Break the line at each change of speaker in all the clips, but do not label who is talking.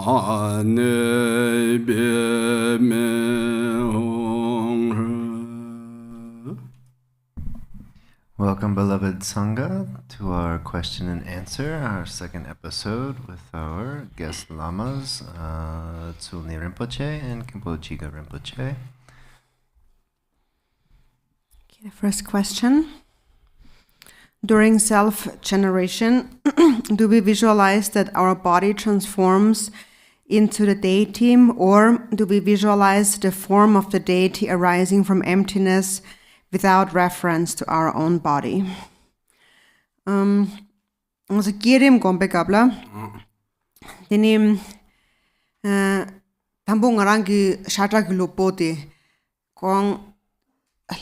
Welcome, beloved Sangha, to our question and answer, our second episode with our guest lamas, Tsulniy Rinpoche and Khenpo Jiga Rinpoche.
Okay, the first question. During self-generation, do we visualize that our body transforms into the deity, or do we visualize the form of the deity arising from emptiness without reference to our own body? Also kirim gombe kabla. Dini tambo ngarangi shata gilopoti kong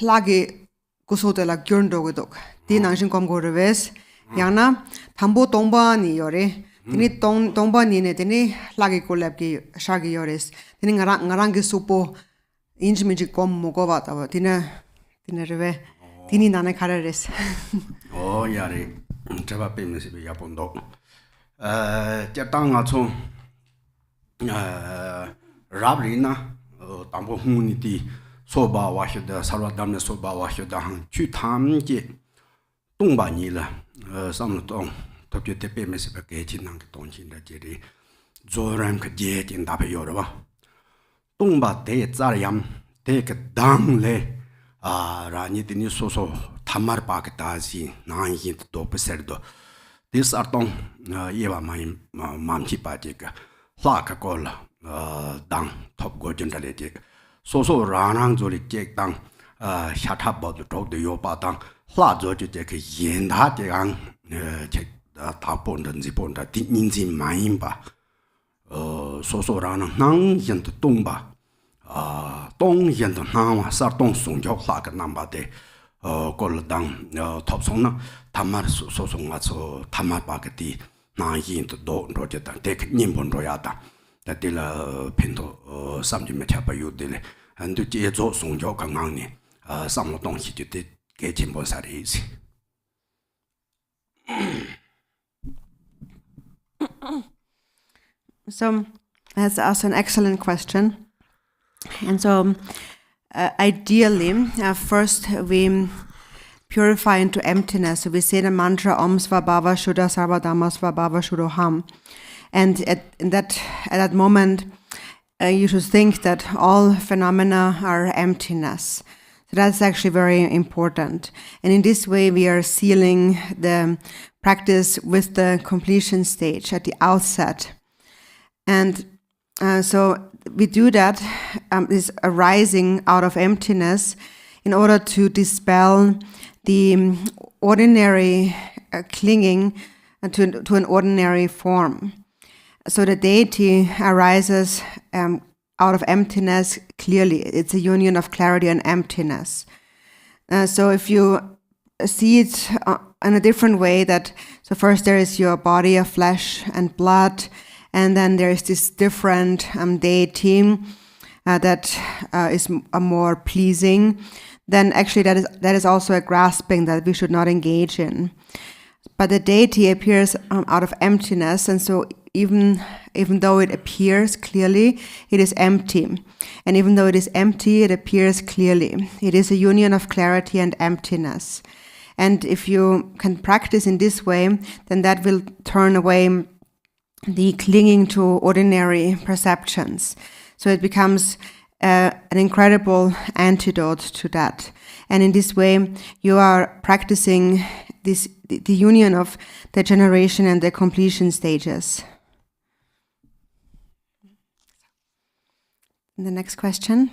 lagi kusote la gyurndo gedok. Di nangshin kom go reves. Yana tambo tongba ni yore. Dini tongba ni ne dini lagi kolab ki shagi yores. Dini ngarangi supo injimiji kom mogova tawa. Dini reve. Dini nane karares.
Oh, yari. Treva pemisi be yapondo. Jatanga cho rabrina tambo huniti soba washuda sarwadamne soba washuda han chu tamje dongba ni la samlo dong tokyo te pemisi be gechi nang dongjin da jeri zoram ka je jin da be yoro ba dongba de zaryam de ka dang le rani dini soso tamar paktazi nang yin do peserdo this artong yewa mamchi pajika laka kola dang top go jendale jek soso ranang zoli jek dang shata bod dog de yoba dang la zo je ke yin da de ang che ta pon den zi pon da din nin zi main ba soso ranang nang yin de dong ba dong yin de nang wa sa dong song jo la ka nam ba de kol dang top song na tamar so song nga so tamar ba ke ti na yin to do ro je dang de nim bon ro ya da da de la pento sam ji me cha ba yu de le an du je zo song jo ka ngang ni sam lo dong xi de de ge jin bo sa de yi
So that's also an excellent question. And so ideally, first we purify into emptiness. So we say the mantra Om Svabhava Shuddha Sarvadhamma Svabhava Shuddhoham. And at that moment, you should think that all phenomena are emptiness. So that's actually very important. And in this way, we are sealing the practice with the completion stage at the outset. And so we do that, is arising out of emptiness in order to dispel the ordinary clinging to an ordinary form. So the deity arises out of emptiness clearly. It's a union of clarity and emptiness. So if you see it in a different way, so first there is your body of flesh and blood, and then there is this different deity that is more pleasing, then actually that is also a grasping that we should not engage in. But the deity appears out of emptiness, and so even though it appears clearly, it is empty. And even though it is empty, it appears clearly. It is a union of clarity and emptiness. And if you can practice in this way, then that will turn away the clinging to ordinary perceptions. So it becomes an incredible antidote to that. And in this way, you are practicing the union of the generation and the completion stages. The next question.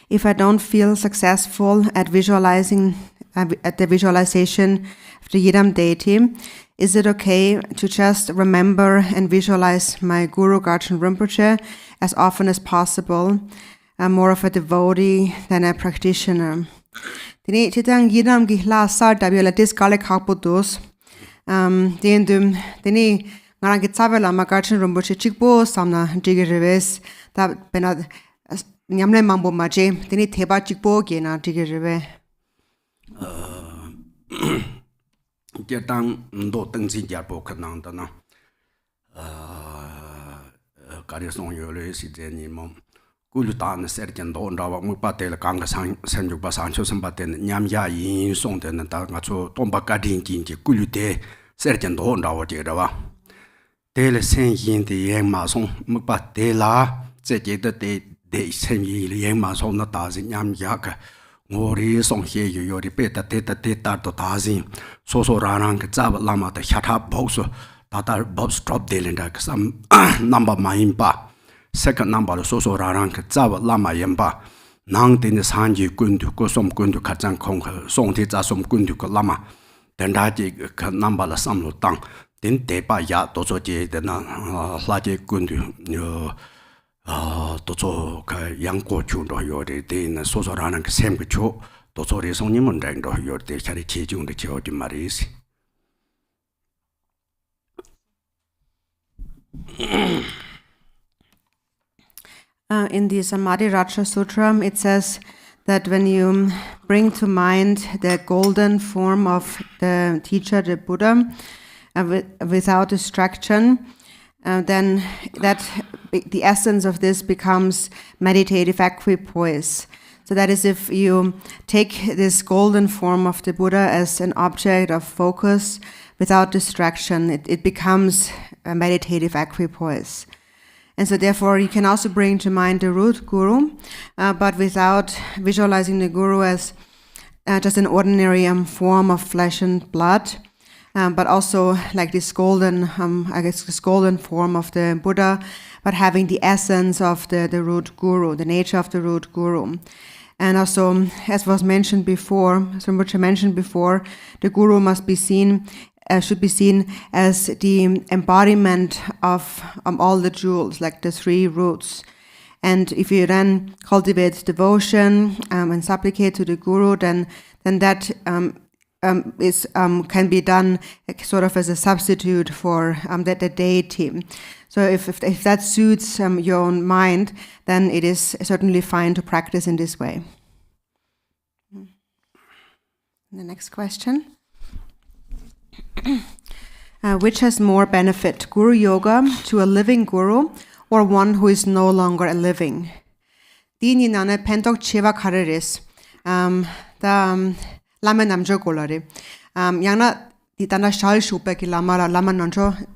If I don't feel successful at visualizing at the visualization of the Yidam deity, is it okay to just remember and visualize my Guru Garchen Rinpoche as often as possible? I'm more of a devotee than a practitioner. Dini chitang Yidam gi la sar dabiolatis kale khakpodos. Dini ngarang ki tsavela ma Garchen Rinpoche chikpo samna jigireves ta benad nyamle mambo maje dini theba chikpo ge na jigireve.
Getang ndo tengsi jarpo kanang dana Karisong Yole Sideni Mom. Gulutan Sergeant Don Rawa Mupatel Kanga Sanju Basancho Sambaten, Nyamya Yin Song den Tangacho, Tomba Gadin Jinji, Gulute, Sergeant Don Rawa Jerawa. Tele Sen Yin the Yang Mason, Mupatela, Zeki de Sen Yi Yang Mason, Natazin Yam Yaka. Ori Song He you repeat that Teta to Tazin, Soso Ranang, Zab Lama, the Shata Boso, Tata Bob's drop dealing some number Maimpa. Second number Soso Ranang, Zab Lama Yemba, Nang Din Sanji Gundu, Gosom Gundu Kazan Kong, Song Tizasum Gundu Lama, then that number the Sam Tang, then Deba Ya Dozo J, then Laje Gundu. 도저 그 양고주로 요리 되는 소소라는 그 샘그초 도저리 성님은 랭도 요리 자리 제중도 지어진 말이지.
In the Samadhi Raja Sutra, it says that when you bring to mind the golden form of the teacher, the Buddha, without distraction, then the essence of this becomes meditative equipoise. So that is, if you take this golden form of the Buddha as an object of focus without distraction, it becomes a meditative equipoise. And so therefore you can also bring to mind the root guru, but without visualizing the guru as just an ordinary form of flesh and blood, but also like this golden, this golden form of the Buddha, but having the essence of the root guru, the nature of the root guru. And also, as was mentioned before, as Rinpoche mentioned before, the guru must be seen, should be seen as the embodiment of all the jewels, like the three roots. And if you then cultivate devotion and supplicate to the guru, then that can be done sort of as a substitute for the deity. So if that suits your own mind, then it is certainly fine to practice in this way. The next question. Which has more benefit, Guru Yoga to a living guru or one who is no longer a living? Dini nana pentok cheva kararis. Lama namjo kolari. Yana ditana shal shupe ki lama nanjo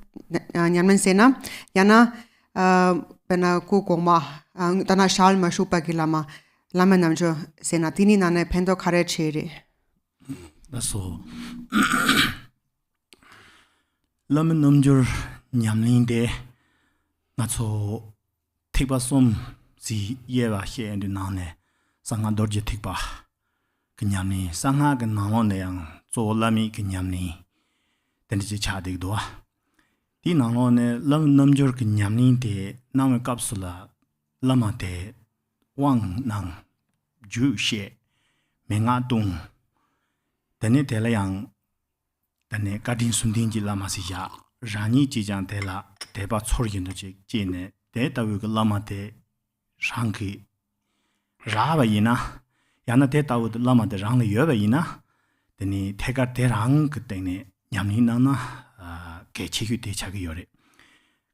nyamen sena. Yana bena kukoma. Dana shal ma shupe ki lama namjo sena. Dini nana pentok kare cheri.
That's all. Lama namjur nyamling de. Not so tikba som si yewa he and nane. Sanga dorje tikba. Kenyamni sanga ke nalon yang zo lami kenyamni dan ji chadik do di nalon ne lam namjur kenyamni de nam kapsula lama de wang nang ju she menga tung dane de la yang dane kadin sundin ji lama si ya rani ji jang de la de ba chor yin de ji ne de da wi ke lama de sang ki ra ba yina Yana te tawud lama de rang le yewe ina, deni tegar te rang kutene nyamni nana ke chikyu te chagi yore.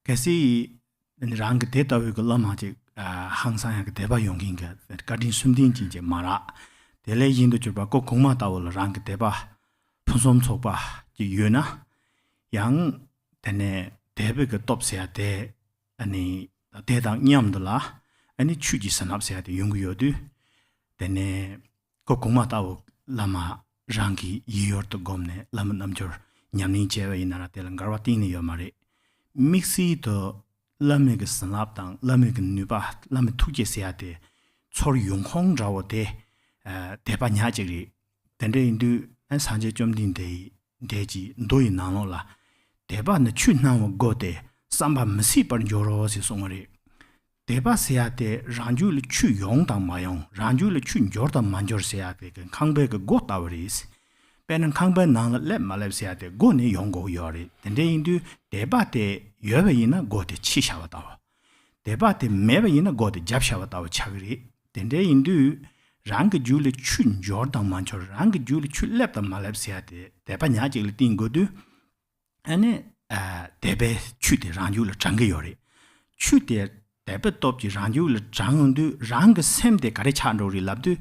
Kasi deni rang te tawud lama je hangsanya ke deba yongin ke kadin sundin jinje mara, dele yindu churba ko kongma tawud rang deba punsom chokba ji yuna, yang dene debe ke top seya de ani te dang nyamdala, ani chuji sanap seya de yungu yodu, Dene ko kuma tao lama rangi yiyor to gomne lama namjur nyamni chewe inara telang garwa tini yo mare. Mixi to lame ke sanap tang, lame ke nuba, lame tukje seyate, chor yung hong rawo de deba nyajiri. Dende indu an sanje chomdin deji ndoi nano la, deba na chu nawa go de samba masi par yoro si songare. Deba seyate ranju le chu yong dang ma yong, ranju le chu nyor dang manjor seyate kangbe ke go tawaris. Penan kangbe nang le malep seyate go ne yong go yori. Dende indu deba te yewe ina go te chi shawa tawa. Deba te mewe ina go te jab shawa tawa chagri. Dende indu rang ju le chu nyor dang manjor, rang ju le chu lep dang malep seyate deba nyajik le ting go du. Ane debe chu te ranju le changi yori. 추대 대베톱지 란유를 장은도 랑그 셈데 가르찬로리 랍도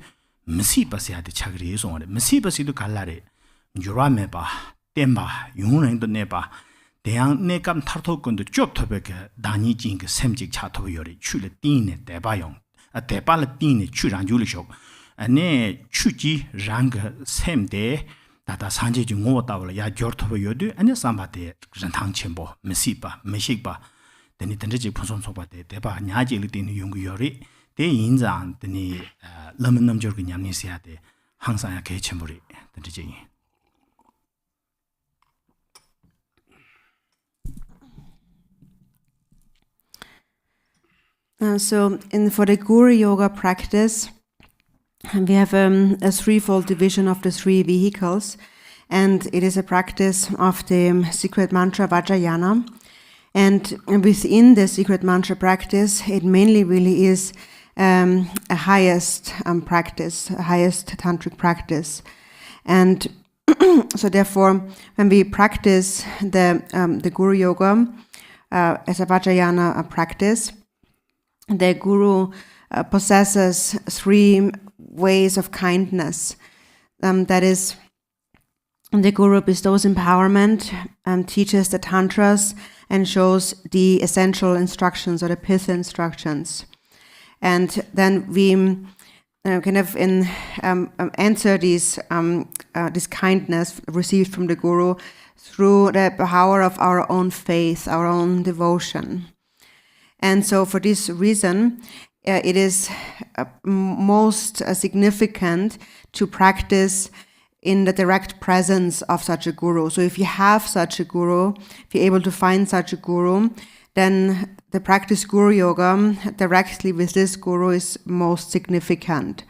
미시바세야데 차그리 송아레 미시바시도 갈라레 유라메바 템바 용은도 네바 대양 내감 타토건도 좁토베게 다니진 그 셈직 차토요리 추르 띠네 대바용 대발을 띠네 추란유리쇼 아네 추지 랑그 셈데 다다 산제지 ngōtāwala 야 겨르토바 요드 아니 삼바데 렌탕쳔보 미시바 미식바 데니 던지 분송 속바데 대바 냐지리 띠니 용구요리 대 인장 데니 럼넘저그 냠니시야데 항상 개체물이 던지
So for the Guru Yoga practice, we have a threefold division of the three vehicles, and it is a practice of the secret mantra Vajrayana. And within the secret mantra practice, it mainly really is a highest practice, a highest tantric practice. And so therefore, when we practice the Guru Yoga as a Vajrayana practice, the Guru possesses three ways of kindness. That is, the Guru bestows empowerment, teaches the tantras, and shows the essential instructions or the pith instructions. And then we answer this kindness received from the Guru through the power of our own faith, our own devotion. And so for this reason, it is most significant to practice in the direct presence of such a guru. So if you have such a guru, if you're able to find such a guru, then the practice Guru Yoga directly with this guru is most significant.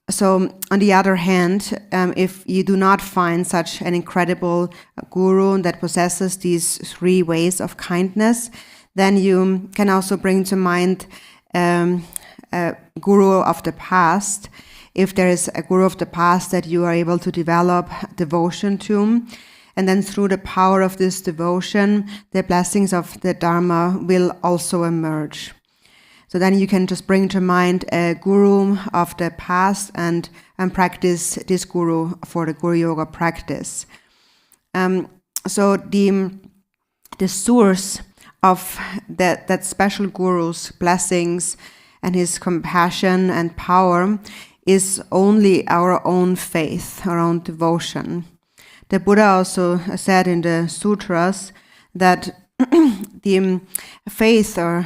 So on the other hand, if you do not find such an incredible guru that possesses these three ways of kindness, then you can also bring to mind a guru of the past. If there is a guru of the past that you are able to develop devotion to, and then through the power of this devotion, the blessings of the Dharma will also emerge. So then you can just bring to mind a guru of the past and practice this guru for the Guru Yoga practice. So the source of that special guru's blessings and his compassion and power is only our own faith, our own devotion. The Buddha also said in the sutras that the faith or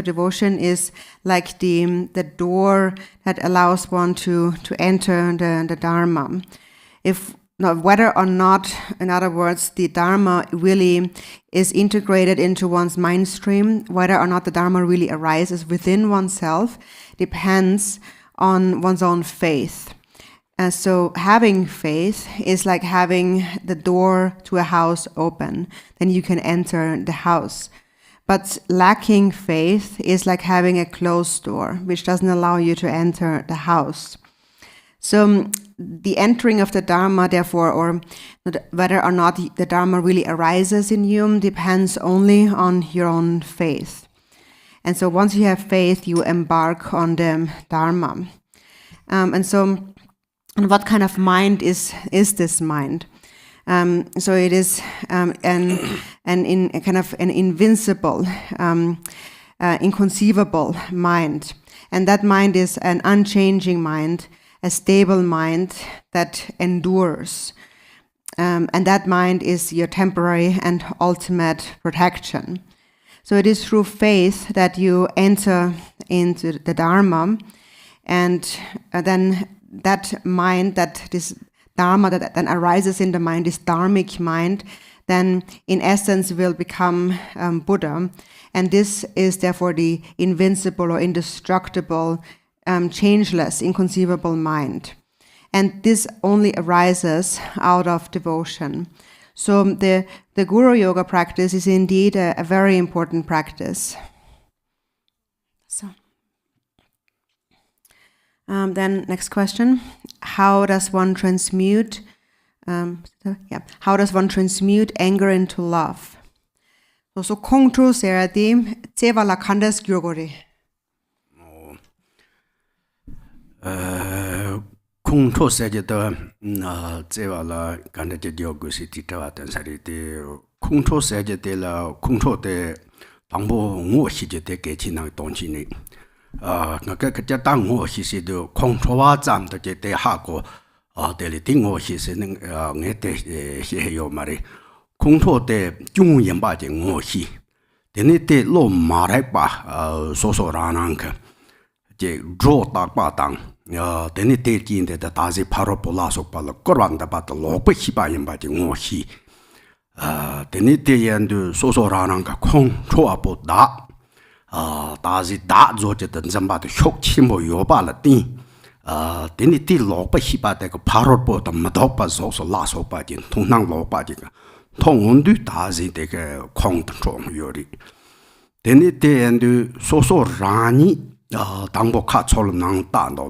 devotion is like the door that allows one to enter the Dharma. Whether or not, in other words, the Dharma really is integrated into one's mind stream, whether or not the Dharma really arises within oneself, depends on one's own faith. And so having faith is like having the door to a house open. Then you can enter the house. But lacking faith is like having a closed door, which doesn't allow you to enter the house. So the entering of the Dharma, therefore, or whether or not the Dharma really arises in you, depends only on your own faith. And so once you have faith, you embark on the Dharma. And what kind of mind is this mind? So it is an invincible, inconceivable mind. And that mind is an unchanging mind, a stable mind that endures. And that mind is your temporary and ultimate protection. So it is through faith that you enter into the Dharma, and then that mind, that this Dharma that then arises in the mind, this dharmic mind, then in essence will become Buddha. And this is therefore the invincible or indestructible, changeless, inconceivable mind. And this only arises out of devotion. So the Guru Yoga practice is indeed a very important practice. So then next question: how does one transmute? How does one transmute anger into love? So Kongtro Seradim, Tsevala Kandas Gyogore.
Kongtro Sejada, Tsevala Kandas Gyogusi Titawatan Sariti, Kongtro Sejadela, Kongtro de Tambo Ngo Shijate Gechina Donchini. Naka Tang Ngo Shisido, Kongtroa Zam the Jete Hako, Deli Tingo Shisin, Nete Sheyo Mari. Kongtro de Jung Yambaji Ngo Shi. Denite Lo Marepa, Soso Rananka. Je draw tak batang deni te jin de dazi paropola so pala korang da bat lo pe hi ba yin ba ji ngo hi deni te yan du so so ra nang ka kong cho apo da dazi da zo je de zamba de hyok chi mo yo ba la ti deni te lo pe hi ba de ko paropo da ma do pa so so la so ba jin thong nang lo ba ji ka thong on du dazi de ke kong cho yo ri deni te yan du so so ra ni 당보 카초를 낭다노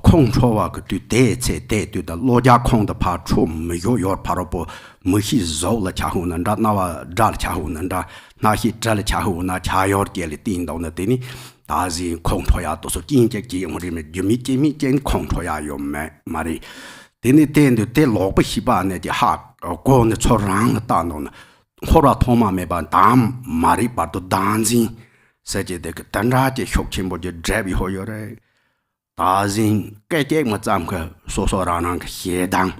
콩초와 그뒤 대체 대뒤다 로자 콩的파处没有有파로보 무히 조라 차후는다 나와 잘 차후는다 나히 잘 차후나 차요르게리 띵도나 되니 다지 콩초야 도서 진짜지 우리면 유미지미 젠 콩초야 요매 말이 되니 된데 대 로버 히바네 하 고는 초랑 다노나 호라 토마메반 담 말이 봐도 단지 Sajede Tanraji Shokchimbo Drabi Hoyore Tazin Kajek Mazamka Sosoranang Hedang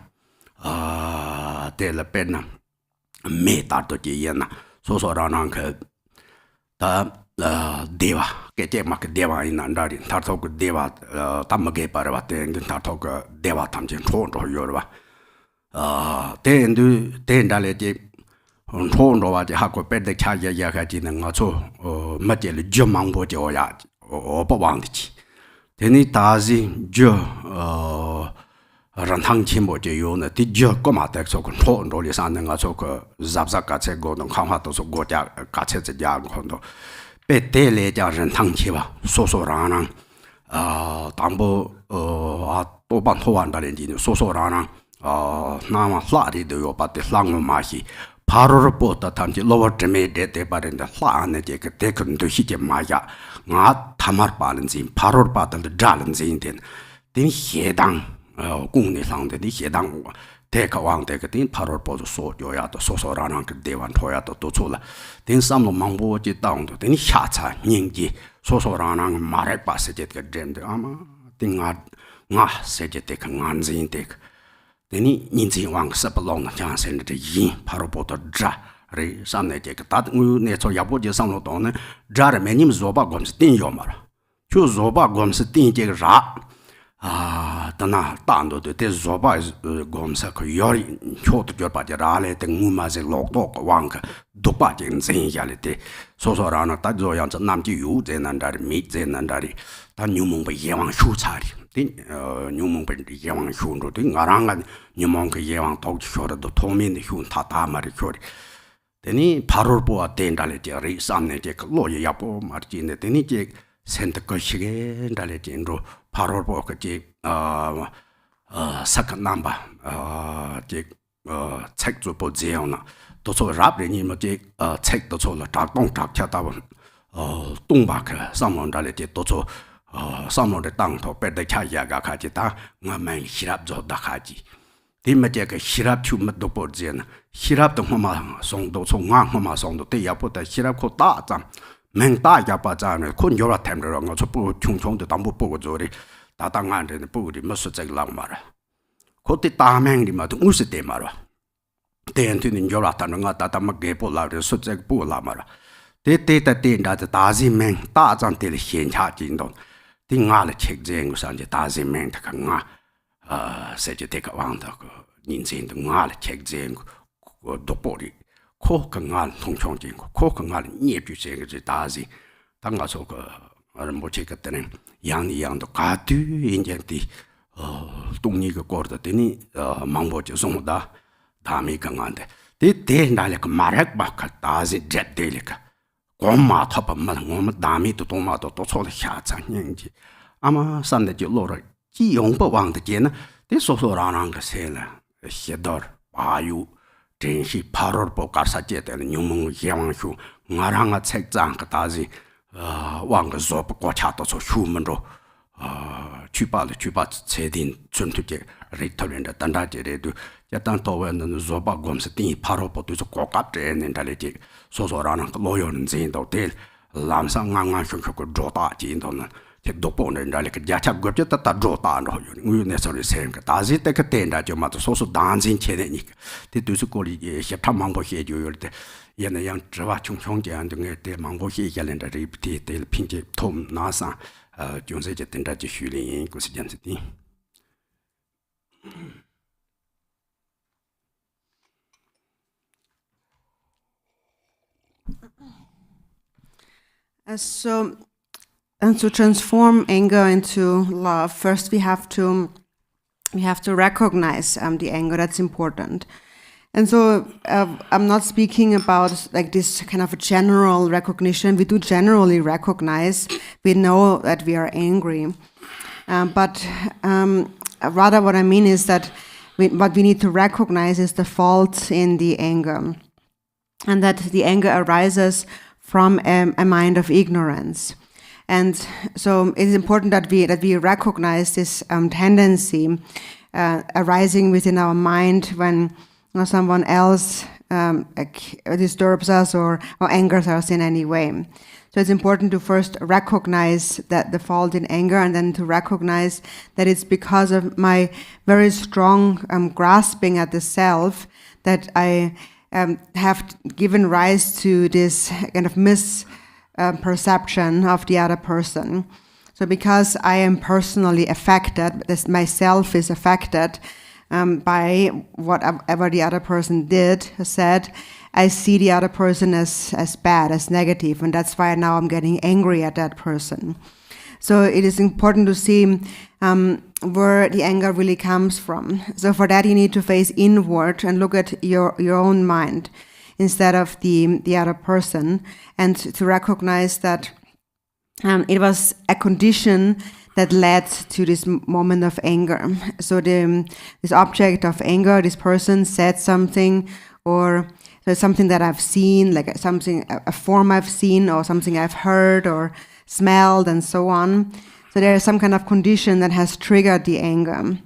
De la Pena Metato Giena Sosoranang Ta Deva Kajek Mak Deva in Andari Tartok Deva Tamage Paravate and Tartok Deva Tamjin Tondo Yorba Ten Daleji Tondo was a hack of bed the Chaya Yakajin and so Majel Jumambo Joya or Bawandich. Then it does Jo Rantang Chimbo Jayuna, did Jo Comatex or control and Rolly San and Asoka Zabzakatse go and Kamatos of Goja Katset Jan Kondo. Betele Rantang Chiva, Soso Rana, Tambo Toban Hoandarin, Soso Rana, Nama Fladi do but the Slang Mahi. 바로 report 단지 lower demede de 바른다 화안에 제가 대근도 희게 마야 나 담ar 바른지 바로 받을 잘은지인데 된 해당 공내 상대의 해당 대가왕 대가된 바로 보도 소요야도 소소라는 그 대wan 토야도 또 출라 된 삼로 망보지 땅도 된下차 닝기 소소라는 말에 봤을 때가 잼데 아마 띵아 나 세제 때 강안지인데 Then Ninzi Wang Sapalong Jansen the Yin Parapoto Dra Re Samne that Neto Yaboja Samodon Jar Menim Zoba Goms Tin Yomar. Chu Zoba Goms Tin Jig Ra Dana Tando de Zoba Gomsa Yori Chot Jorbajarale, the Mumaz Lok Wank, Dopajin Zen Yalite, Sosorana Tazoyan Namji Yu, then under meat, then under the new Mumbai Yawan Shutari. Nyumong ben yewang hyun ro ding arangan nyumong ke yewang tok chora do tomin hyun ta ta mari chori deni paror bo aten dale je ri samne je lo ye yapo marji ne deni je sent ko shige dale je ro paror bo ke je sak namba je chek zu bo jeona do so rap le ni mo je chek do so la ta dong ta cha ta won dong ba ke samon dale je do so some of the tongue to bed the Chaya Gakajita, Naman Shirab Zodakaji. Dimajak Shirab to Madopozian, Shirab the Homa song, those who want Homa song, the day I put a Shirab Kotata, Menta Yapazan, Kunjora Temper on Sopo Chung the Tambo Pogozori, Tatangan and the Puri Musset Lamara. Kotita Mangima to Musite Mara. They entered in Joratan and Tatamagepo Lar, the Sutzek Pulamara. They take that thing that the Tazi men, Taz until he and Hajindon. Ting all check Jang Sanji Tazi men to Kanga, said you take a round of Ninsin to all check Jang Dopori, Kokangal, Tongchong, Kokangal, Niepu Jang Tazi, Tangasoka, Rinpoche Khenpo, Yang the Katu, Indian tea, Tungniga Gorda, Dini, Mamboja Zomoda, Dami Kangande. They did like a Marek Baka, Tazi, Jet Delica. Goma top of Madame Dami to Tomato to sort of shots and Yangi. Ama Sunday Lora, Gi Yong Wang the Jena, this also ran on the sailor, Shedor, Bayu, tenshi paror po karsa jete nyumung yewang shu ngaranga tsek zang katazi wang zo po cha to so shu men ro chupa cedin chuntu je ritolen da tanda je re du ya tan to wen zo ba gom se tin paror po tu so ko kap je nen dale je so so ran lo yo nen zin do del lam sang ngang shu ko do ta ji do na te do po nen dale ke ja cha go je ta do ta no yo ngu ne so le sen ka ta zi te ke ten da je ma so so dan zin che de ni te du su ko li ye xie ta mang bo xie ju yo de ye ne yang zhe wa chung chung jian de nge de mang bo xie ya len da ri ti de pin je tom na sa jung se je ten da ji xu lin yin gu si jian zi di.
So, and to transform anger into love, first we have to recognize the anger. That's important. And so I'm not speaking about like this kind of a general recognition. We do generally recognize. We know that we are angry, but rather what I mean is that what we need to recognize is the fault in the anger, and that the anger arises from a mind of ignorance. And so it is important that we recognize this tendency arising within our mind when someone else disturbs us or angers us in any way. So it's important to first recognize that the fault in anger, and then to recognize that it's because of my very strong grasping at the self that I have given rise to this kind of misperception of the other person. So because I am personally affected, this myself is affected by whatever the other person did, said, I see the other person as bad, as negative, and that's why now I'm getting angry at that person. So it is important to see where the anger really comes from. So for that you need to face inward and look at your own mind instead of the other person, and to recognize that it was a condition that led to this moment of anger. So this object of anger, this person said something, or so it's something that I've seen, like a form I've seen, or something I've heard or smelled, and so on. So there is some kind of condition that has triggered the anger.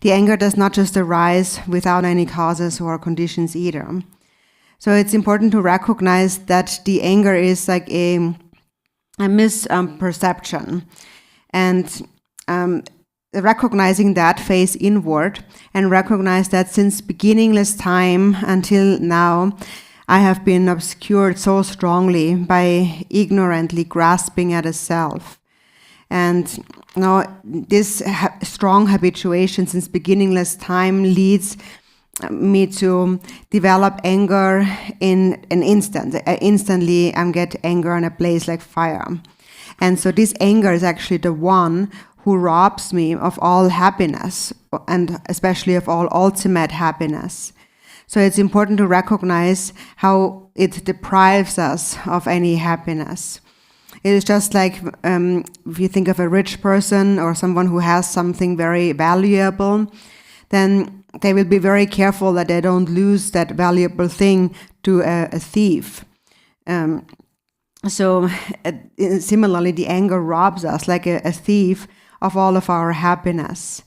The anger does not just arise without any causes or conditions either. So it's important to recognize that the anger is like a misperception, and recognizing that, face inward and recognize that since beginningless time until now, I have been obscured so strongly by ignorantly grasping at a self. And now this strong habituation since beginningless time leads me to develop anger in an instant. Instantly, I get anger in a blaze like fire. And so this anger is actually the one who robs me of all happiness, and especially of all ultimate happiness. So it's important to recognize how it deprives us of any happiness. It is just like if you think of a rich person or someone who has something very valuable, then they will be very careful that they don't lose that valuable thing to a thief. So similarly, the anger robs us like a thief of all of our happiness.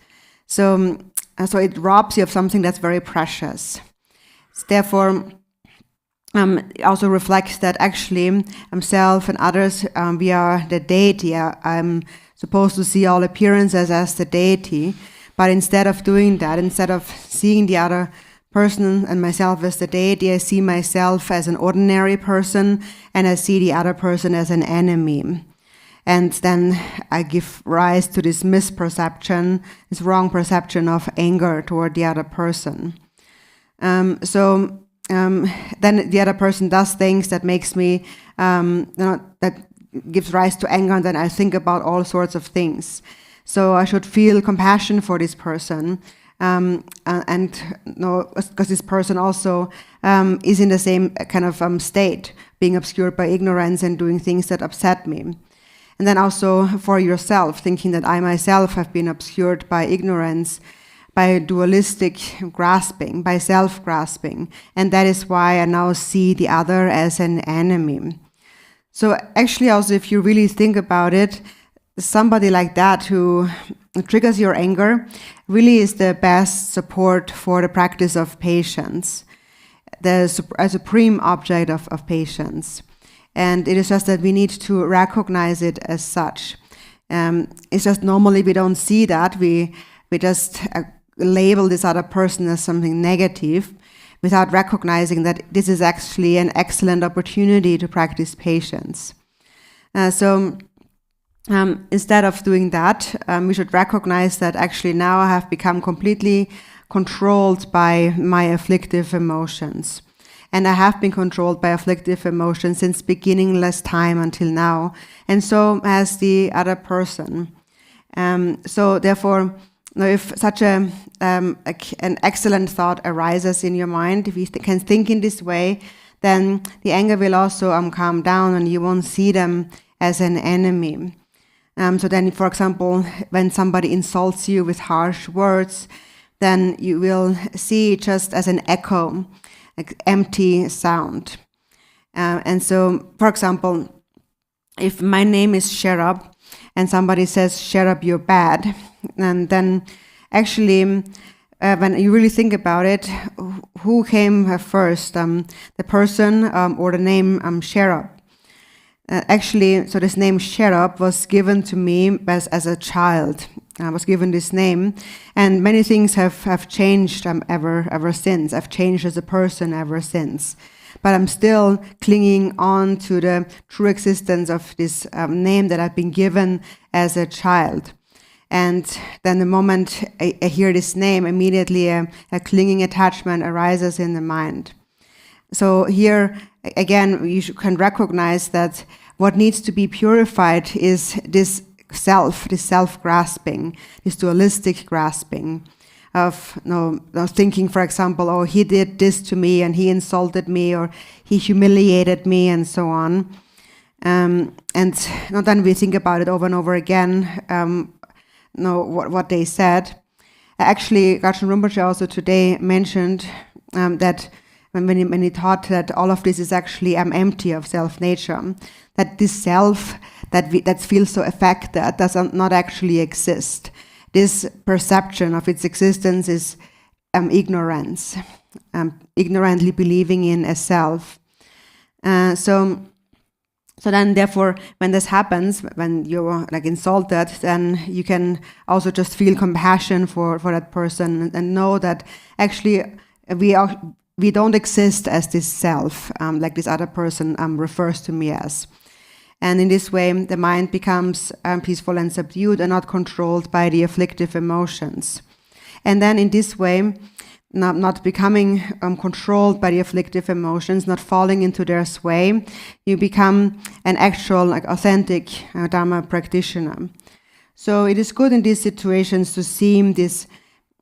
So it robs you of something that's very precious. Therefore, it also reflects that actually self and others, we are the deity. I'm supposed to see all appearances as the deity, but instead of doing that, instead of seeing the other person and myself as the deity, I see myself as an ordinary person, and I see the other person as an enemy. And then I give rise to this misperception, this wrong perception of anger toward the other person. Then the other person does things that makes me, that gives rise to anger, and then I think about all sorts of things. So I should feel compassion for this person, because this person also is in the same kind of state, being obscured by ignorance and doing things that upset me. And then also for yourself, thinking that I myself have been obscured by ignorance by dualistic grasping, by self-grasping. And that is why I now see the other as an enemy. So actually also, if you really think about it, somebody like that who triggers your anger really is the best support for the practice of patience, a supreme object of patience. And it is just that we need to recognize it as such. It's just normally we don't see that. We just label this other person as something negative without recognizing that this is actually an excellent opportunity to practice patience. So instead of doing that, we should recognize that actually now I have become completely controlled by my afflictive emotions. And I have been controlled by afflictive emotions since beginningless time until now. And so has the other person. So therefore, if such an excellent thought arises in your mind, if you can think in this way, then the anger will also calm down and you won't see them as an enemy. So then, for example, when somebody insults you with harsh words, then you will see it just as an echo, like empty sound. And so, for example, if my name is Sherab and somebody says, Sherab, you're bad, and then actually, when you really think about it, who came first, the person or the name Sherab? Actually, so this name Sherab was given to me as a child. I was given this name, and many things have changed ever since. I've changed as a person ever since. But I'm still clinging on to the true existence of this name that I've been given as a child. And then the moment I hear this name, immediately a clinging attachment arises in the mind. So here, again, you can recognize that what needs to be purified is this self-grasping, this dualistic grasping of thinking, for example, oh, he did this to me and he insulted me or he humiliated me and so on. And then we think about it over and over again, what they said. Actually, Gachen Rinpoche also today mentioned that when he taught that all of this is actually empty of self-nature, that this self that feels so affected does not actually exist. This perception of its existence is ignorance, ignorantly believing in a self. So then, therefore, when this happens, when you're like insulted, then you can also just feel compassion for that person and know that actually we don't exist as this self, like this other person refers to me as. And in this way, the mind becomes peaceful and subdued and not controlled by the afflictive emotions. And then in this way, not becoming controlled by the afflictive emotions, not falling into their sway, you become an actual, like authentic Dharma practitioner. So it is good in these situations to see this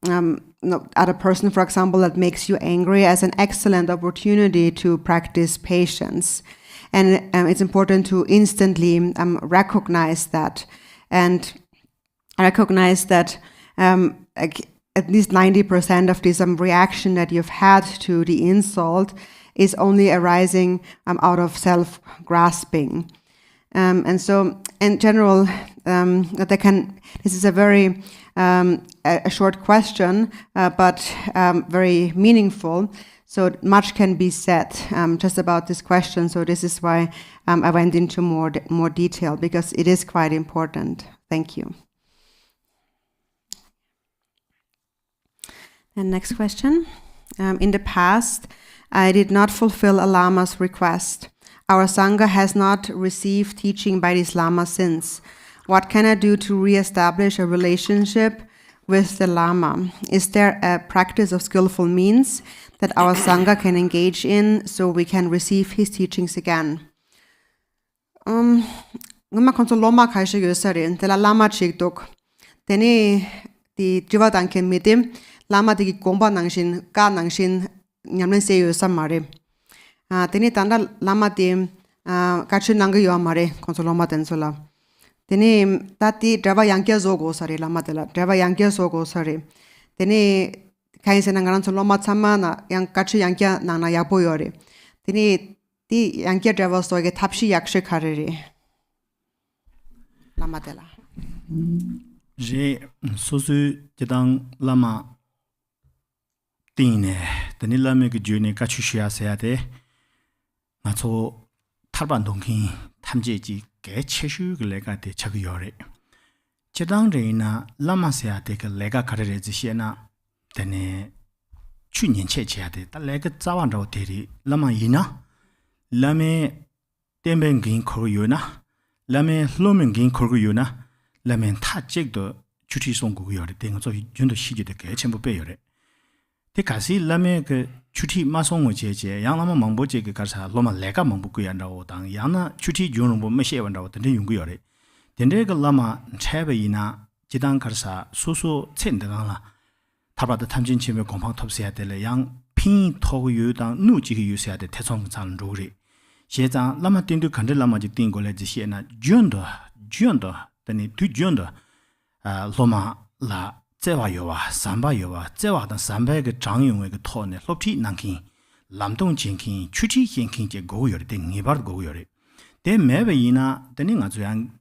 other person, for example, that makes you angry as an excellent opportunity to practice patience. And it's important to instantly recognize that and recognize that at least 90% of this reaction that you've had to the insult is only arising out of self-grasping. And so, in general, this is a very a short question, but very meaningful. So much can be said just about this question. So this is why I went into more detail, because it is quite important. Thank you. And next question. In the past, I did not fulfill a Lama's request. Our Sangha has not received teaching by this Lama since. What can I do to re-establish a relationship with the Lama? Is there a practice of skillful means that our Sangha can engage in so we can receive his teachings again? Ngama konso loma kaisha yosari, tela Lama chikdok. Teni di jiva danken midim, Lama di gomba nangshin, ka nangshin, nyamlen se yosamare. Teni tanda Lama di kachin nanga yoamare, konso loma tensola. Teni tati drava yankya zogo sari Lama dela, drava yankya zogo sari. Teni kainse na ngaran so loma chama na yang kachi yangya na yapo yore. Teni ti yangya travel so ge thapshi yakshe kharere. Lama dela.
Je sosu jedang lama tine teni lame ge june kachi shia se ade nga cho tarban dongkin 탐제 ji ge cheshu ge lega de chag yore. Jedang reina lama se ade ge lega kharere ji siena tene 去年切切的，但来个早晚着的lama ina lame temben gin koruyuna lame lomen gin koruyuna lame ta jek de chuti song gu yore deng zo yun de xi de ge chen bu bei yore de ka si lame ge chuti ma song wo jie jie yang lama mang bo jie ge ka sa loma le ga mang bu gu yan da wo dang yang na chuti yun rong bo me xie wan da wo de yun gu yore den de ge lama che be ina ji dang ka sa su su chen de gang la 타바드 탐진침에 공방 톱스야 될 양 핀 토고 유당 누지기 유스야 될 태송 장 로리 시장 라마 띵도 간들 라마지 띵고래 지시나 준도 더니 뒤준도 로마 라 제와요와 삼바요와 제와다 삼바의 장용의 그 토네 롭티 난킨 람동 진킨 추지 힌킨 제 고요리 된 니바르 고요리 대 매베이나 되니 아주양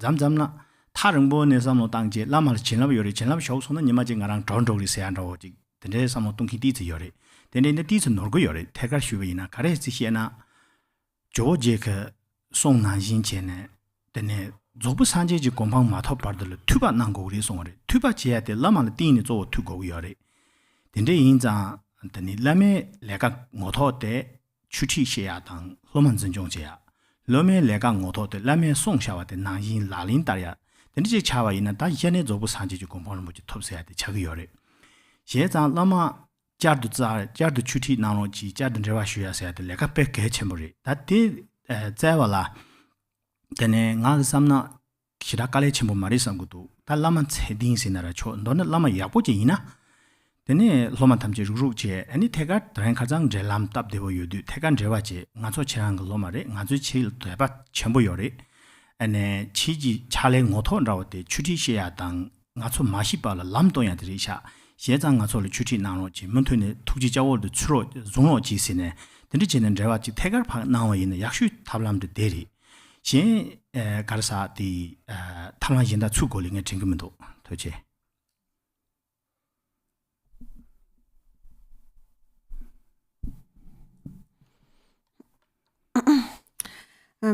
잠잠나 다른 번에서 뭐 당제 라마를 지나버 요리 지나버 쇼소는 니마징가랑 전적으로 세안로지 근데 사모 동기 디지 요리 근데 내 디지 놀고 요리 태가 쉬위나 가레스 시에나 조제그 송난신체네 근데 조부 산제지 공방 마토 바들 투바 난고리 송어리 투바 지야데 라마를 띠니 조 투고 요리 근데 인자 근데 라메 내가 모토데 추치시야당 로만전종제야 러메 내가 모토데 라메 송샤와데 난인 라린다야 근데 차와 있는 다 이전에 조부 산지지 공부하는 뭐지 톱스야 돼 저기 요래 시장 라마 자르도 추티 나노지 자든 저와 쉬어야 돼 내가 뺏게 쳔물이 다디 자와라 근데 nga samna 키라칼레 쳔부 말이 sam고도 달라만 체딩시나라 초 너는 라마 야보지 이나 근데 로만 탐지 루루제 아니 태가 다른 가장 제람 답되고 유디 태간 제와지 ngazo 치한 거 로마레 ngazo 칠 대바 전부 요래 ane chiji chale ngoto rawate chuti sheya dang ngacho mashi bala lamdoya dirisha xie ngacho le chuti nano ji mentone tuji jawo de churo zonglo ji sine den jinen rewa ji tegar pa nawa yin yakshu tablam de deri xie garsa di tamla yinda chugo ling jingmendo toje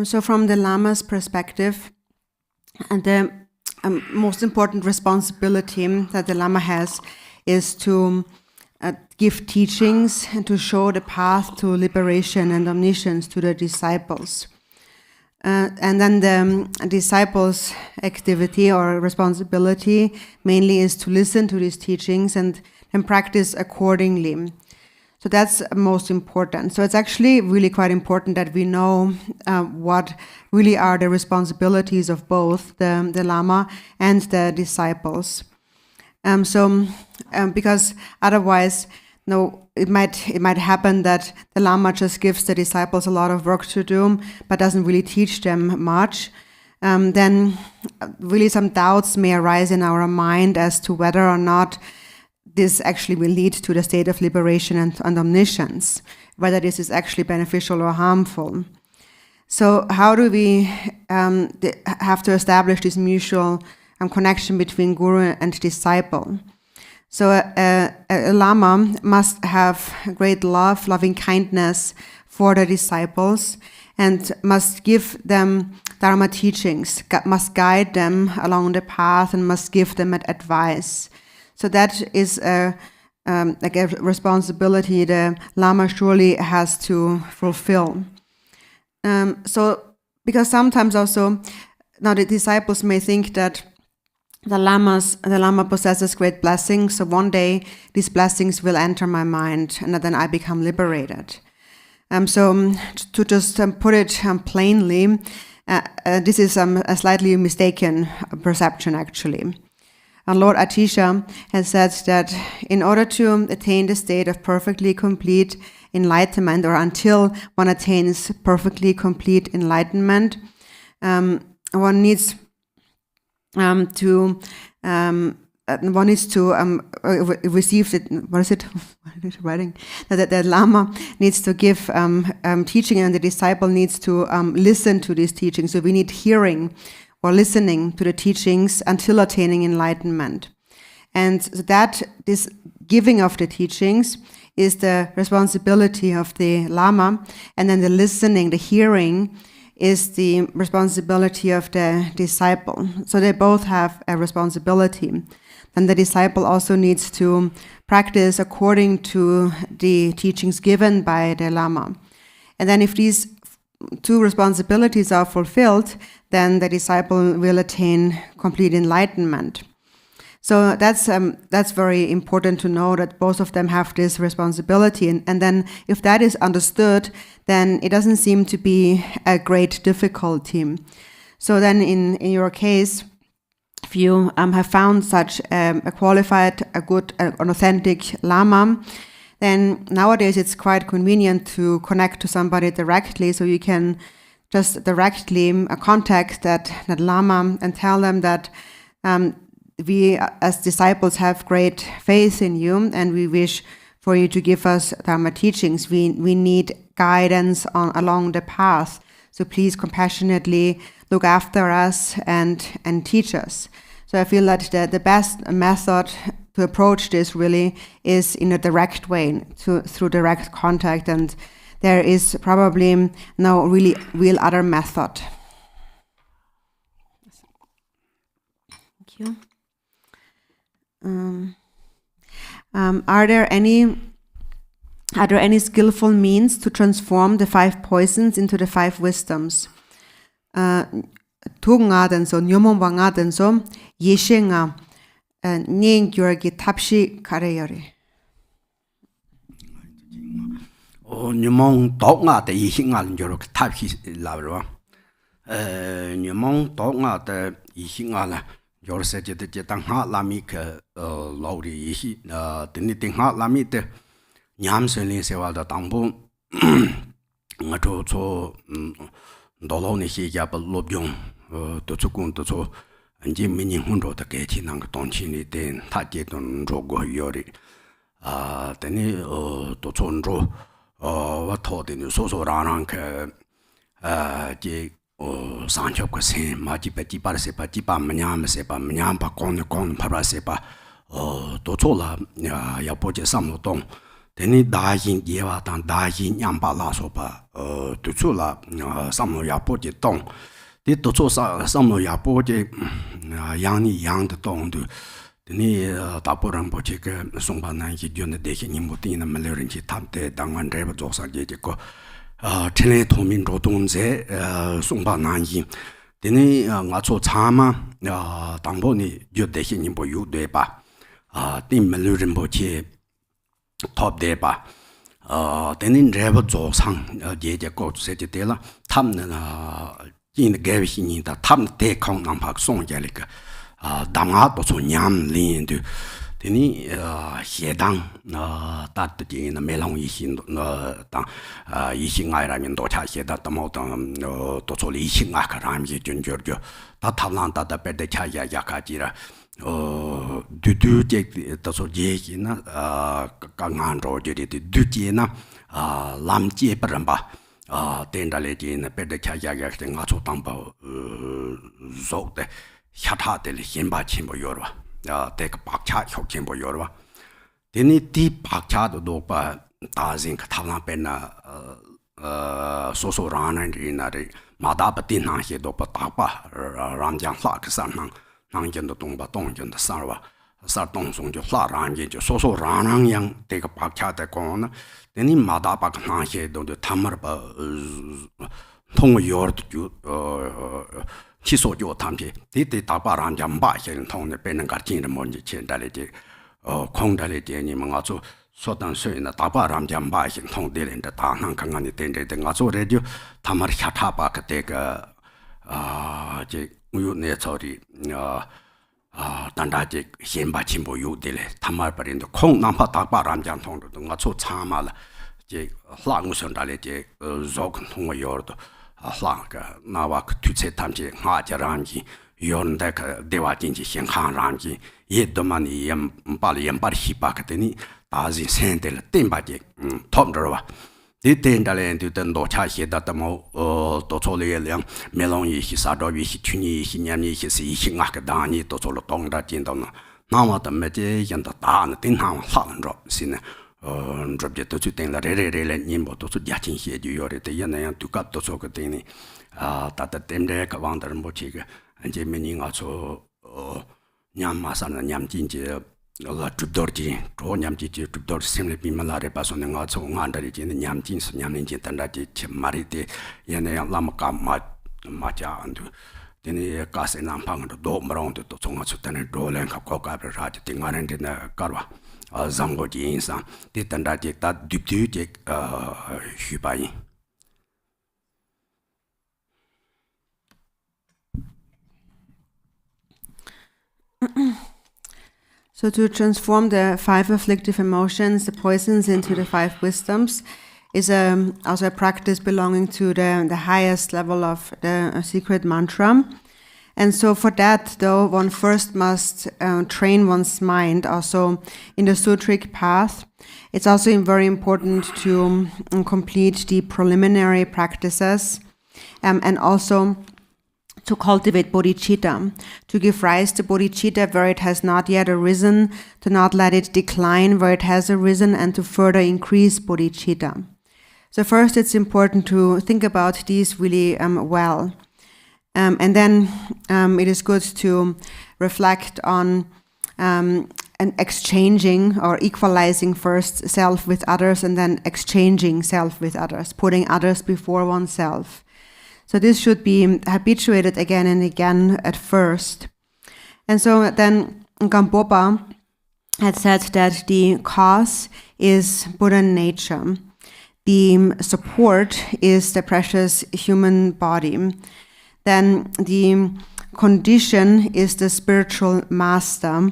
So from the Lama's perspective, and the most important responsibility that the Lama has is to give teachings and to show the path to liberation and omniscience to the disciples. And then the disciples' activity or responsibility mainly is to listen to these teachings and practice accordingly. So that's most important. So it's actually really quite important that we know what really are the responsibilities of both the Lama and the disciples. Because otherwise, it might happen that the Lama just gives the disciples a lot of work to do, but doesn't really teach them much. Then really some doubts may arise in our mind as to whether or not this actually will lead to the state of liberation and omniscience, whether this is actually beneficial or harmful. So how do we have to establish this mutual connection between guru and disciple? So a Lama must have great love, loving kindness for the disciples, and must give them Dharma teachings, must guide them along the path, and must give them advice. So that is like a responsibility the Lama surely has to fulfill. So because sometimes also now the disciples may think that the Lama possesses great blessings, so one day these blessings will enter my mind and then I become liberated. So to just put it plainly, this is a slightly mistaken perception actually. And Lord Atisha has said that in order to attain the state of perfectly complete enlightenment, or until one attains perfectly complete enlightenment, one needs to one needs to receive it. What is it? Writing that the Lama needs to give teaching, and the disciple needs to listen to these teachings. So we need hearing or listening to the teachings until attaining enlightenment. And so that this giving of the teachings is the responsibility of the Lama, and then the listening, the hearing, is the responsibility of the disciple. So they both have a responsibility. And the disciple also needs to practice according to the teachings given by the Lama. And then if these two responsibilities are fulfilled, then the disciple will attain complete enlightenment. So that's very important to know, that both of them have this responsibility. And then if that is understood, then it doesn't seem to be a great difficulty. So then in your case, if you have found such a qualified, a good, an authentic Lama, then nowadays it's quite convenient to connect to somebody directly, so you can just directly contact that Lama and tell them that we as disciples have great faith in you, and we wish for you to give us Dharma teachings. We need guidance along the path. So please compassionately look after us and teach us. So I feel that the best method to approach this really is in a direct way, through direct contact, and there is probably no really real other method. Thank you. Are there any skillful means to transform the 5 poisons into the 5 wisdoms? Tugunga denso, nyomongwanga denso, yeshenga, nyeng gyurgi tapshi kareyori.
Nyomong tonga de yeshenga gyurgi tapshi labrwa. Nyomong tonga de yeshenga la. Yorse jete jetang ha lami ke lauri yihi tini ting ha lami te nyam senli sewa da tangpo nga cho dolo ni hi ya pa lobyong to tsukun to cho anji mini hunro da ke chi nang tong chi ni ten ta je ton ro go yori tini to chon ro wa to de so so rang ke je sancho ko se ma ji pa ji pa se pa ji pa manyam pa kon pa se pa to cho la ya po je sam lo dong teni da yin ye wa dang da yin nyam pa la so pa to cho la sam lo ya po je dong de to cho sam lo ya po je yang ni yang de dong de teni da po ran po je ke song pa nan ji jun de ge ni mo tin na ma le rin ji tam de dang wan re ba zo sa je ko Chenrezig 통민 조동제 송바 난이 되니 ngacho chama 당보니 유대신이 뭐 유대바 띵멜 rinpoche 톱대바 되니 레버 조상 예제 고세제 되라 탐는 인 개비신이다 탐 대강 남박 송제리가 당아도 소냠 린드 되니 해당 따뜻이나 매랑 이신 당 이신아라면 도차 해다 도모던 도sol이 이신아가람이 준저죠 다 탐난다다 배대 차야 약하지라 두두제 도소 제기나 강한 로제리 두제나 람제 버람바 된달레지나 배대 차야 약된 가서 담바 속대 샤타들 힘바 침보 요르와 대가 박차 효kim보 요르와 데니 디 박차도 높아 다진 타나 베나 소소라나리나리 마다바티 나히도 바타바 람장 사크산낭 낭견도 동바 동견도 사와 사동송조 사랑게죠 소소라낭양 대가 박차대 고나 데니 마다박 나히도 타마르바 통요르도 치소조 탐지 디디 다바랑 잠바신 통네 베는 가진의 뭔지 첸달레지 콩달레지 니멍아주 소단수이나 다바람 잠바신 통데렌데 다난 강간이 된데 가서 레디오 타마르 샤타바 그때가 제 우유네 처리 단다지 신바침보 유딜레 타마르버린도 콩 남파 다바람 잠통도 가서 참아라 제 랑우선달레지 조금 통어요도 랑가 나와 그 투체 탐지 하자랑지 yon da ka dewa jin ji xian khang ran ji ye do man yam ba hi ba ka de ni da zi sen de le den ba ji tom de ba de den da len de den do cha xie da da mo do zo le liang me long yi xi sa do yi xi chu ni xi niam ni xi si xi nga ka da ni do zo lo dong da jin dong na ma da me je yan da da na din ha la ren ro si ne drop to ten la re le nim bo to ya chin xie ju yo re de yan yan tu ka to so ka de ni ta tem de ka wang da mo chi ge an je me ni nga so nyam ma sa na nyam jin je la tu dor ji to nyam ji tu dor sim le bi ma la re pa so nga so nga da ri ji nyam jin so nyam nin ji tan da ji che ma ri de yan yan la ma ka ma ja an du de ni ka se nam pang do ma rong to so nga so tan do len ka ko ka ra ji ting ma ren de na ka wa zango ji yin sang de tan da ji ta du du ji xu ba yin.
So to transform the 5 afflictive emotions, the poisons, into the 5 wisdoms is also a practice belonging to the highest level of the secret mantra. And so for that, though, one first must train one's mind also in the sutric path. It's also very important to complete the preliminary practices and also to cultivate bodhicitta, to give rise to bodhicitta where it has not yet arisen, to not let it decline where it has arisen, and to further increase bodhicitta. So first it's important to think about these really well. And then it is good to reflect on and exchanging or equalizing first self with others and then exchanging self with others, putting others before oneself. So this should be habituated again and again at first. And so then Gampopa had said that the cause is Buddha nature. The support is the precious human body. Then the condition is the spiritual master.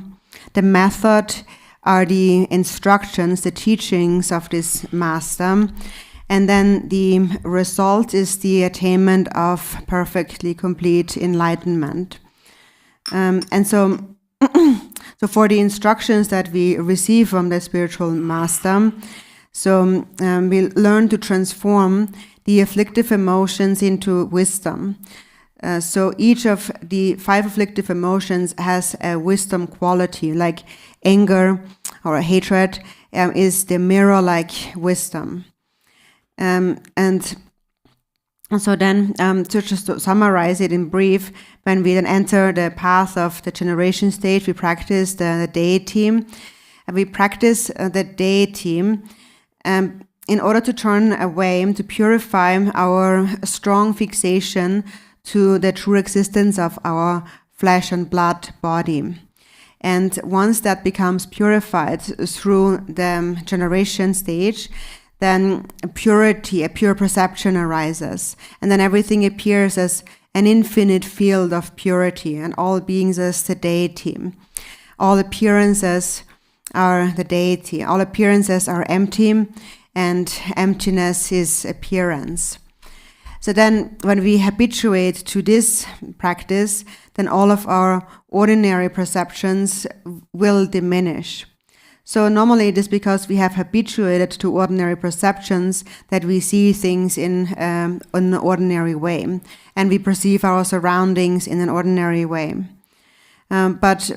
The method are the instructions, the teachings of this master. And then the result is the attainment of perfectly complete enlightenment. And so for the instructions that we receive from the spiritual master, so we learn to transform the afflictive emotions into wisdom. So each of the 5 afflictive emotions has a wisdom quality, like anger or hatred is the mirror-like wisdom. And so then, to just to summarize it in brief, when we then enter the path of the generation stage, we practice the Deity. And we practice the Deity in order to turn away, to purify our strong fixation to the true existence of our flesh and blood body. And once that becomes purified through the generation stage, then a pure perception arises. And then everything appears as an infinite field of purity, and all beings as the Deity. All appearances are the Deity. All appearances are empty, and emptiness is appearance. So then when we habituate to this practice, then all of our ordinary perceptions will diminish. So normally it is because we have habituated to ordinary perceptions that we see things in an ordinary way, and we perceive our surroundings in an ordinary way. But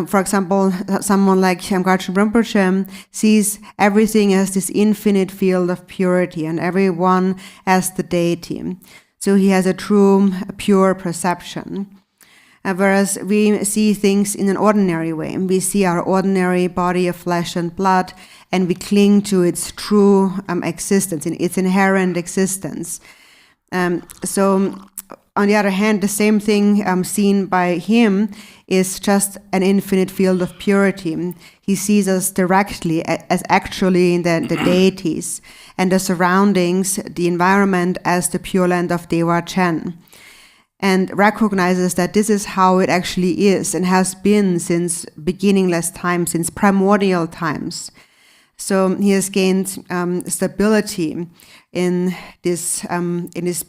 for example, someone like Rinpoche Rinpoche sees everything as this infinite field of purity and everyone as the Deity. So he has a true, pure perception. Whereas we see things in an ordinary way. We see our ordinary body of flesh and blood, and we cling to its true existence, in its inherent existence. So on the other hand, the same thing seen by him is just an infinite field of purity. He sees us directly as actually the deities, and the surroundings, the environment, as the Pure Land of Dewa Chen, and recognizes that this is how it actually is and has been since beginningless times, since primordial times. So he has gained stability in this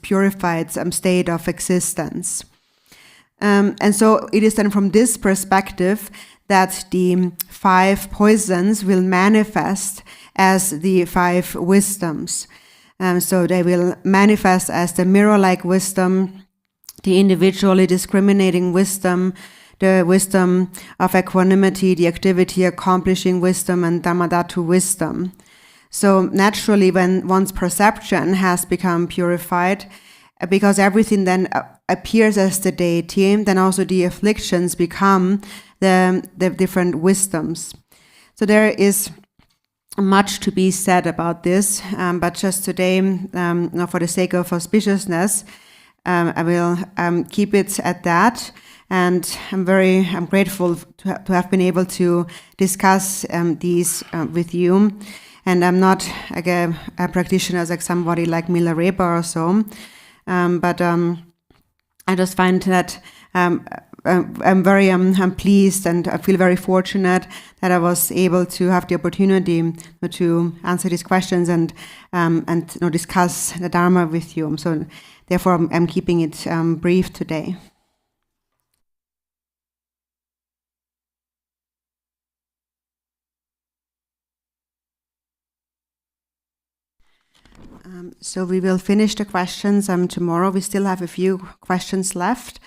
purified state of existence. And so it is then from this perspective that the 5 poisons will manifest as the 5 wisdoms. So they will manifest as the mirror-like wisdom, the individually discriminating wisdom, the wisdom of equanimity, the activity accomplishing wisdom, and Dhammadhatu wisdom. So naturally, when one's perception has become purified, because everything then appears as the deity, then also the afflictions become the different wisdoms. So there is much to be said about this, but just today, for the sake of auspiciousness, I will keep it at that. And I'm grateful to have been able to discuss these with you. And I'm not like a practitioner like somebody like Milarepa or so, but I just find that I'm very pleased, and I feel very fortunate that I was able to have the opportunity to answer these questions and discuss the Dharma with you. So therefore, I'm keeping it brief today. So we will finish the questions tomorrow. We still have a few questions left.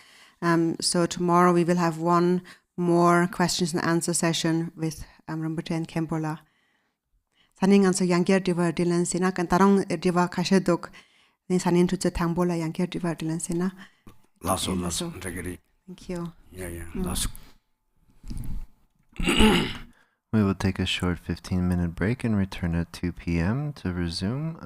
So tomorrow we will have one more questions and answer session with Rinpoche and Khenpo. Saning answer yangger diva dilan sina kan tarong diva kashedok ni sanin tu Dzambhala yangger diva dilan sina.
Lasso.
Thank you.
Yeah. Lasso.
We will take a short 15-minute break and return at 2 p.m. to resume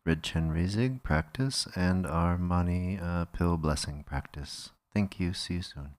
Red Chenrezig practice and our Mani pill blessing practice. Thank you. See you soon.